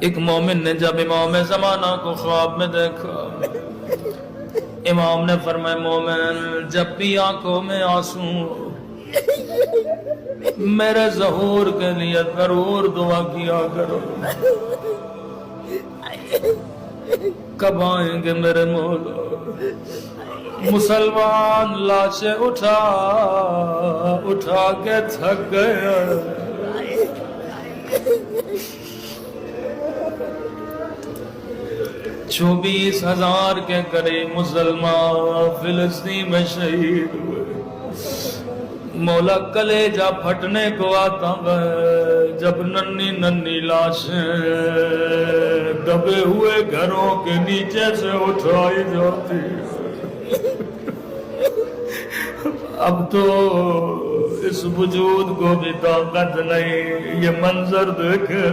ایک مومن نے جب امام زمانہ کو خواب میں دیکھا، امام نے فرمایا مومن جب بھی آنکھوں میں آنسو میرے ظہور کے لیے ضرور دعا کیا کرو، کب آئیں گے میرے مولا؟ مسلمان لاشیں اٹھا اٹھا کے تھک گیا، 24,000 کے قریب مسلمان فلسطین میں شہید ہوئے۔ مولا کلیجہ پھٹنے کو آتا ہے جب ننھی ننھی لاشیں دبے ہوئے گھروں کے نیچے سے اٹھائی جاتی۔ اب تو اس وجود کو بھی طاقت نہیں یہ منظر دیکھے،